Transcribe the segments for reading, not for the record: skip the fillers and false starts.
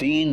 3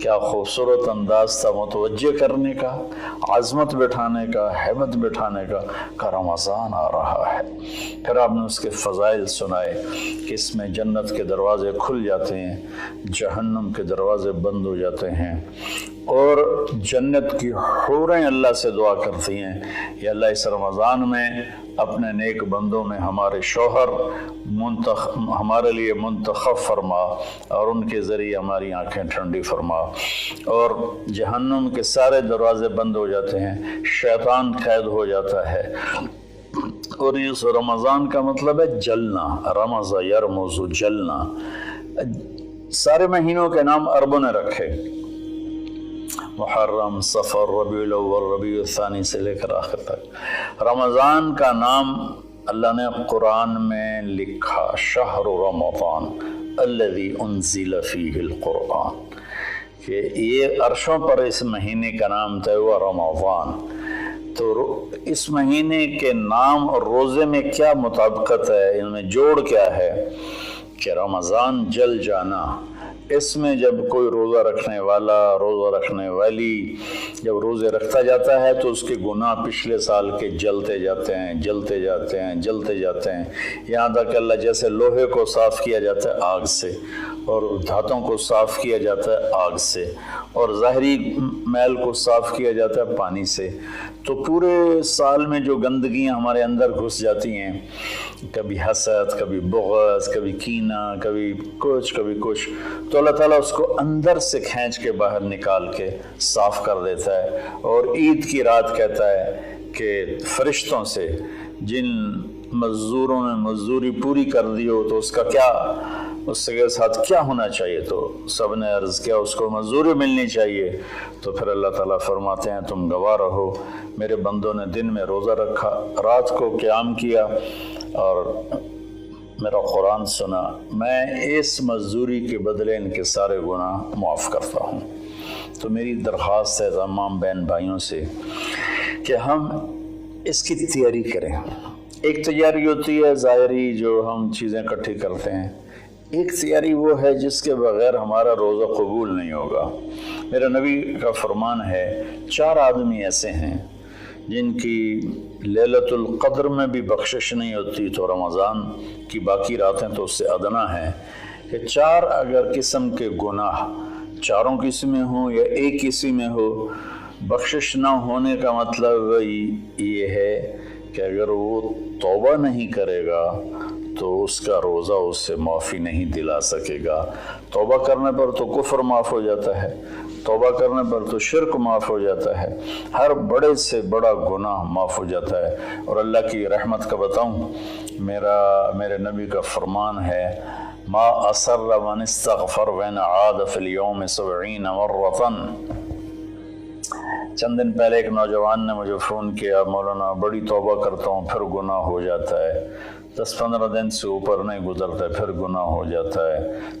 کیا خوبصورت انداز تھا متوجہ کرنے کا، عظمت بٹھانے کا، ہیبت بٹھانے کا رمضان آ رہا ہے۔ پھر آپ نے اس کے فضائل سنائے کہ اس میں جنت کے دروازے کھل جاتے ہیں، جہنم کے دروازے بند ہو جاتے ہیں، اور جنت کی حوریں اللہ سے دعا کرتی ہیں یا اللہ اس رمضان میں اپنے نیک بندوں میں ہمارے شوہر ہمارے لیے منتخب فرما اور ان کے ذریعے ہماری آنکھیں ٹھنڈی فرما۔ اور جہنم کے سارے دروازے بند ہو جاتے ہیں، شیطان قید ہو جاتا ہے۔ اور اس رمضان کا مطلب ہے جلنا، رمض یرمز، جلنا۔ سارے مہینوں کے نام عربوں نے رکھے، محرم، صفر، ربیع الاول، ربیع الثانی سے لے کر آخر تک۔ رمضان کا نام اللہ نے قرآن میں لکھا، شہر رمضان الذی انزل فیہ القرآن، کہ یہ عرشوں پر اس مہینے کا نام طے ہوا رمضان۔ تو اس مہینے کے نام اور روزے میں کیا مطابقت ہے، ان میں جوڑ کیا ہے کہ رمضان جل جانا۔ اس میں جب کوئی روزہ رکھنے والا، روزہ رکھنے والی جب روزے رکھتا جاتا ہے تو اس کے گناہ پچھلے سال کے جلتے جاتے ہیں، جلتے جاتے ہیں، جلتے جاتے ہیں، یہاں تک اللہ جیسے لوہے کو صاف کیا جاتا ہے آگ سے، اور دھاتوں کو صاف کیا جاتا ہے آگ سے، اور ظاہری میل کو صاف کیا جاتا ہے پانی سے۔ تو پورے سال میں جو گندگیاں ہمارے اندر گھس جاتی ہیں، کبھی حسد، کبھی بغض، کبھی کینہ، کبھی کچھ، تو اللہ تعالیٰ اس کو اندر سے کھینچ کے باہر نکال کے صاف کر دیتا ہے۔ اور عید کی رات کہتا ہے کہ فرشتوں سے جن مزدوروں نے مزدوری پوری کر دی ہو تو اس کا کیا، اس کے ساتھ کیا ہونا چاہیے، تو سب نے عرض کیا اس کو مزدوری ملنی چاہیے۔ تو پھر اللہ تعالیٰ فرماتے ہیں تم گواہ رہو، میرے بندوں نے دن میں روزہ رکھا، رات کو قیام کیا اور میرا قرآن سنا، میں اس مزدوری کے بدلے ان کے سارے گناہ معاف کرتا ہوں۔ تو میری درخواست ہے تمام بہن بھائیوں سے کہ ہم اس کی تیاری کریں۔ ایک تیاری ہوتی ہے ظاہری جو ہم چیزیں اکٹھی کرتے ہیں، ایک تیاری وہ ہے جس کے بغیر ہمارا روزہ قبول نہیں ہوگا۔ میرا نبی کا فرمان ہے 4 آدمی ایسے ہیں جن کی لیلۃ القدر میں بھی بخشش نہیں ہوتی تو رمضان کی باقی راتیں تو اس سے ادنا ہیں، کہ 4 اگر قسم کے گناہ، چاروں قسم میں ہوں یا ایک قسم میں ہو، بخشش نہ ہونے کا مطلب یہ ہے کہ اگر وہ توبہ نہیں کرے گا تو اس کا روزہ اس سے معافی نہیں دلا سکے گا۔ توبہ کرنے پر تو کفر معاف ہو جاتا ہے، توبہ کرنے پر تو شرک معاف ہو جاتا ہے، ہر بڑے سے بڑا گناہ معاف ہو جاتا ہے۔ اور اللہ کی رحمت کا بتاؤں، میرے نبی کا فرمان ہے ما اصر من استغفر وین عاد فی اليوم 70 مرۃ۔ چند دن پہلے ایک نوجوان نے مجھے فون کیا، مولانا بڑی توبہ کرتا ہوں پھر گناہ ہو جاتا ہے، 10-15 دن سے اوپر نہیں گزرتا ہے پھر گناہ ہو جاتا ہے،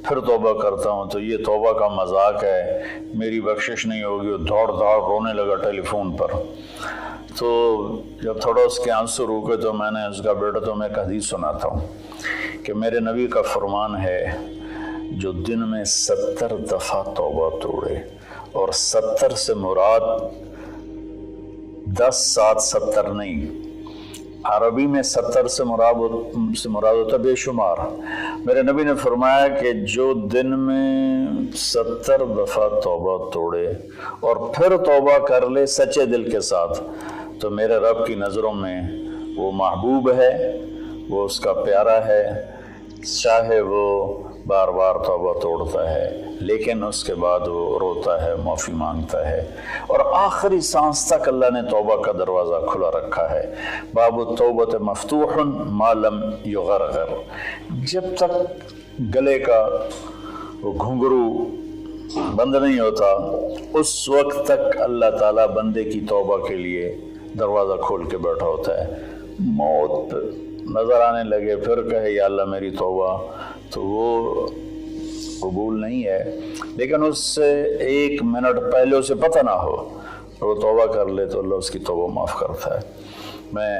پھر توبہ کرتا ہوں تو یہ توبہ کا مذاق ہے، میری بخشش نہیں ہوگی۔ دوڑ رونے لگا ٹیلی فون پر۔ تو جب تھوڑا اس کے آنسو روکے تو میں نے اس کا بیٹا تو میں ایک حدیث سناتا ہوں کہ میرے نبی کا فرمان ہے جو دن میں 70 دفعہ توبہ توڑے، اور 70 سے مراد 10 7 70 نہیں، عربی میں 70 سے مراد ہوتا بے شمار۔ میرے نبی نے فرمایا کہ جو دن میں 70 دفعہ توبہ توڑے اور پھر توبہ کر لے سچے دل کے ساتھ، تو میرے رب کی نظروں میں وہ محبوب ہے، وہ اس کا پیارا ہے، چاہے وہ بار بار توبہ توڑتا ہے لیکن اس کے بعد وہ روتا ہے، معافی مانگتا ہے، اور آخری سانس تک اللہ نے توبہ کا دروازہ کھلا رکھا ہے۔ باب التوبۃ مفتوح ما لم یغرغر، جب تک گلے کا وہ گھنگرو بند نہیں ہوتا اس وقت تک اللہ تعالیٰ بندے کی توبہ کے لیے دروازہ کھول کے بیٹھا ہوتا ہے۔ موت نظر آنے لگے پھر کہے یا اللہ میری توبہ، تو وہ قبول نہیں ہے، لیکن اس سے 1 منٹ پہلے اسے پتہ نہ ہو وہ توبہ کر لے تو اللہ اس کی توبہ معاف کرتا ہے۔ میں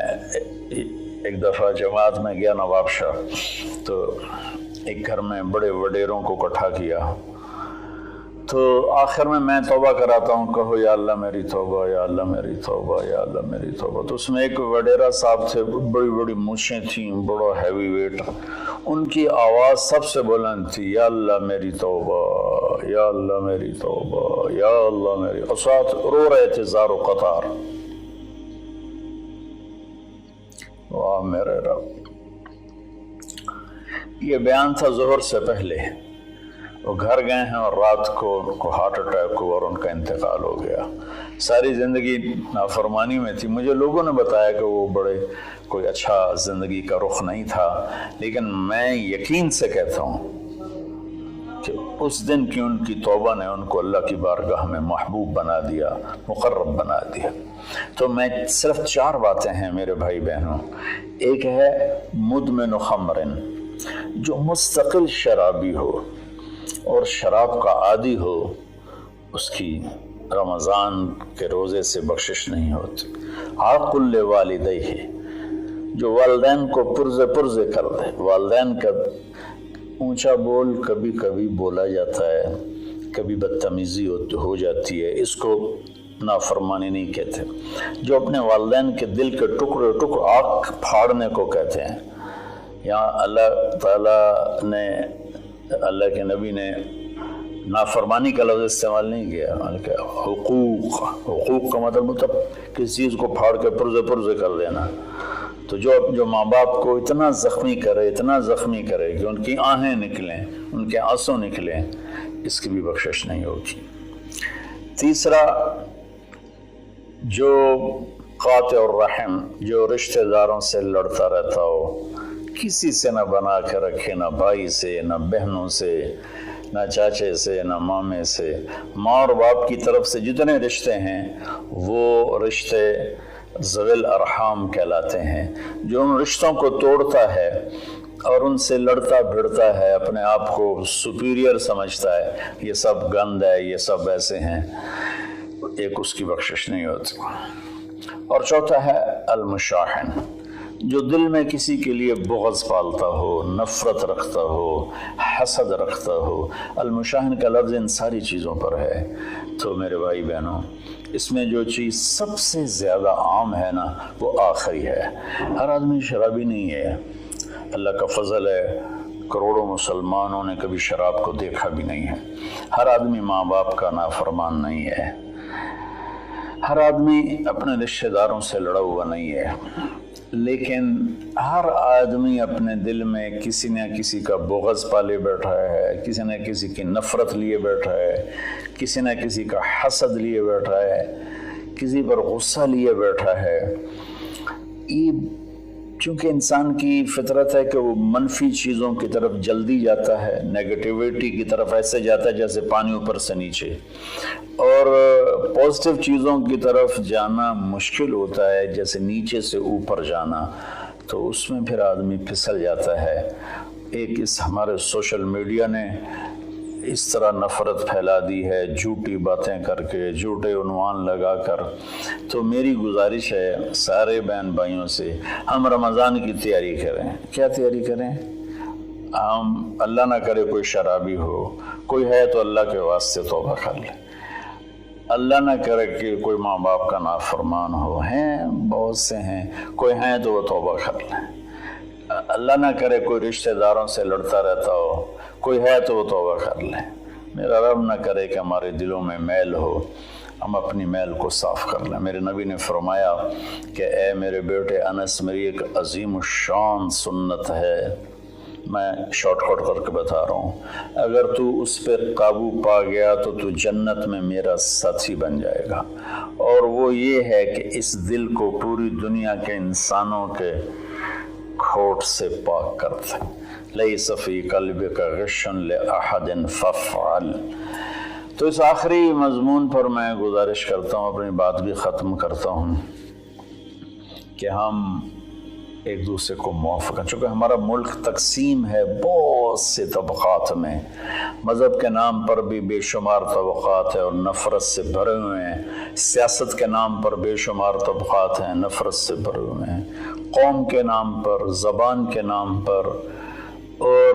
ایک دفعہ جماعت میں گیا نواب شاہ، تو ایک گھر میں بڑے وڈیروں کو اکٹھا کیا، تو آخر میں توبہ کراتا ہوں، کہو یا اللہ میری توبہ، یا اللہ میری توبہ، یا اللہ میری توبہ۔ تو اس میں ایک وڈیرا صاحب تھے، بڑی بڑی مونچھیں تھیں، بڑا ہیوی ویٹ، ان کی آواز سب سے بلند تھی، یا اللہ میری توبہ، یا اللہ میری توبہ، یا اللہ میری، اور ساتھ رو رہے تھے زار و قطار۔ واہ میرے رب! یہ بیان تھا ظہر سے پہلے۔ وہ گھر گئے ہیں اور رات کو ان کو ہارٹ اٹیک ہوا اور ان کا انتقال ہو گیا۔ ساری زندگی نافرمانی میں تھی۔ مجھے لوگوں نے بتایا کہ وہ بڑے کوئی اچھا زندگی کا رخ نہیں تھا، لیکن میں یقین سے کہتا ہوں کہ اس دن کی ان کی توبہ نے ان کو اللہ کی بارگاہ میں محبوب بنا دیا، مقرب بنا دیا۔ تو میں صرف 4 باتیں ہیں میرے بھائی بہنوں۔ ایک ہے مدمن خمر، جو مستقل شرابی ہو اور شراب کا عادی ہو، اس کی رمضان کے روزے سے بخشش نہیں ہوتی۔ عاقل لوالدیہ، جو والدین کو پرزے کر دے۔ والدین کا اونچا بول کبھی کبھی بولا جاتا ہے، کبھی بدتمیزی ہو جاتی ہے، اس کو نافرمانی نہیں کہتے۔ جو اپنے والدین کے دل کے ٹکڑے آنکھ پھاڑنے کو کہتے ہیں۔ یہاں اللہ تعالیٰ نے، اللہ کے نبی نے نافرمانی کا لفظ استعمال نہیں کیا، بلکہ حقوق کا مطلب کسی چیز کو پھاڑ کے پرزے کر دینا۔ تو جو ماں باپ کو اتنا زخمی کرے کہ ان کی آہیں نکلیں، ان کے آنسو نکلیں، اس کی بھی بخشش نہیں ہوگی۔ تیسرا، جو قاطع الرحم، جو رشتہ داروں سے لڑتا رہتا ہو، کسی سے نہ بنا کے رکھے، نہ بھائی سے، نہ بہنوں سے، نہ چاچے سے، نہ مامے سے۔ ماں اور باپ کی طرف سے جتنے رشتے ہیں وہ رشتے ذوی الارحام کہلاتے ہیں۔ جو ان رشتوں کو توڑتا ہے اور ان سے لڑتا بھڑتا ہے، اپنے آپ کو سپیریئر سمجھتا ہے، یہ سب گند ہے، یہ سب ایسے ہیں، ایک اس کی بخشش نہیں ہوتی۔ اور چوتھا ہے المشاحن، جو دل میں کسی کے لیے بغض پالتا ہو، نفرت رکھتا ہو، حسد رکھتا ہو۔ المشاحن کا لفظ ان ساری چیزوں پر ہے۔ تو میرے بھائی بہنوں، اس میں جو چیز سب سے زیادہ عام ہے نا، وہ آخری ہے۔ ہر آدمی شرابی نہیں ہے، اللہ کا فضل ہے، کروڑوں مسلمانوں نے کبھی شراب کو دیکھا بھی نہیں ہے۔ ہر آدمی ماں باپ کا نافرمان نہیں ہے، ہر آدمی اپنے رشتہ داروں سے لڑا ہوا نہیں ہے، لیکن ہر آدمی اپنے دل میں کسی نہ کسی کا بغض پالے بیٹھا ہے، کسی نہ کسی کی نفرت لیے بیٹھا ہے، کسی نہ کسی کا حسد لیے بیٹھا ہے، کسی پر غصہ لیے بیٹھا ہے۔ یہ چونکہ انسان کی فطرت ہے کہ وہ منفی چیزوں کی طرف جلدی جاتا ہے، نیگیٹیویٹی کی طرف ایسے جاتا ہے جیسے پانی اوپر سے نیچے، اور پازیٹیو چیزوں کی طرف جانا مشکل ہوتا ہے جیسے نیچے سے اوپر جانا۔ تو اس میں پھر آدمی پھسل جاتا ہے۔ ایک اس ہمارے سوشل میڈیا نے اس طرح نفرت پھیلا دی ہے، جھوٹی باتیں کر کے، جھوٹے عنوان لگا کر۔ تو میری گزارش ہے سارے بہن بھائیوں سے، ہم رمضان کی تیاری کریں۔ کیا تیاری کریں؟ ہم اللہ نہ کرے کوئی شرابی ہو، کوئی ہے تو اللہ کے واسطے توبہ کر لے۔ اللہ نہ کرے کہ کوئی ماں باپ کا نافرمان ہو، ہیں بہت سے ہیں، کوئی ہیں تو وہ توبہ کر لیں۔ اللہ نہ کرے کوئی رشتہ داروں سے لڑتا رہتا ہو، کوئی ہے تو وہ توبہ کر لیں۔ میرا رب نہ کرے کہ ہمارے دلوں میں میل ہو، ہم اپنی میل کو صاف کر لیں۔ میرے نبی نے فرمایا کہ اے میرے بیٹے انس، میری ایک عظیم الشان سنت ہے، میں شارٹ کٹ کر کے بتا رہا ہوں، اگر تو اس پہ قابو پا گیا تو تو جنت میں میرا ساتھی بن جائے گا۔ اور وہ یہ ہے کہ اس دل کو پوری دنیا کے انسانوں کے کھوٹ سے پاک کر دے۔ لیس فی قلبک غش لأحد فافعل۔ تو اس آخری مضمون پر میں گزارش کرتا ہوں، اپنی بات بھی ختم کرتا ہوں، کہ ہم ایک دوسرے کو معاف کریں۔ چونکہ ہمارا ملک تقسیم ہے بہت سے طبقات میں، مذہب کے نام پر بھی بے شمار طبقات ہیں اور نفرت سے بھرے ہوئے ہیں، سیاست کے نام پر بے شمار طبقات ہیں، نفرت سے بھرے ہوئے ہیں، قوم کے نام پر، زبان کے نام پر، اور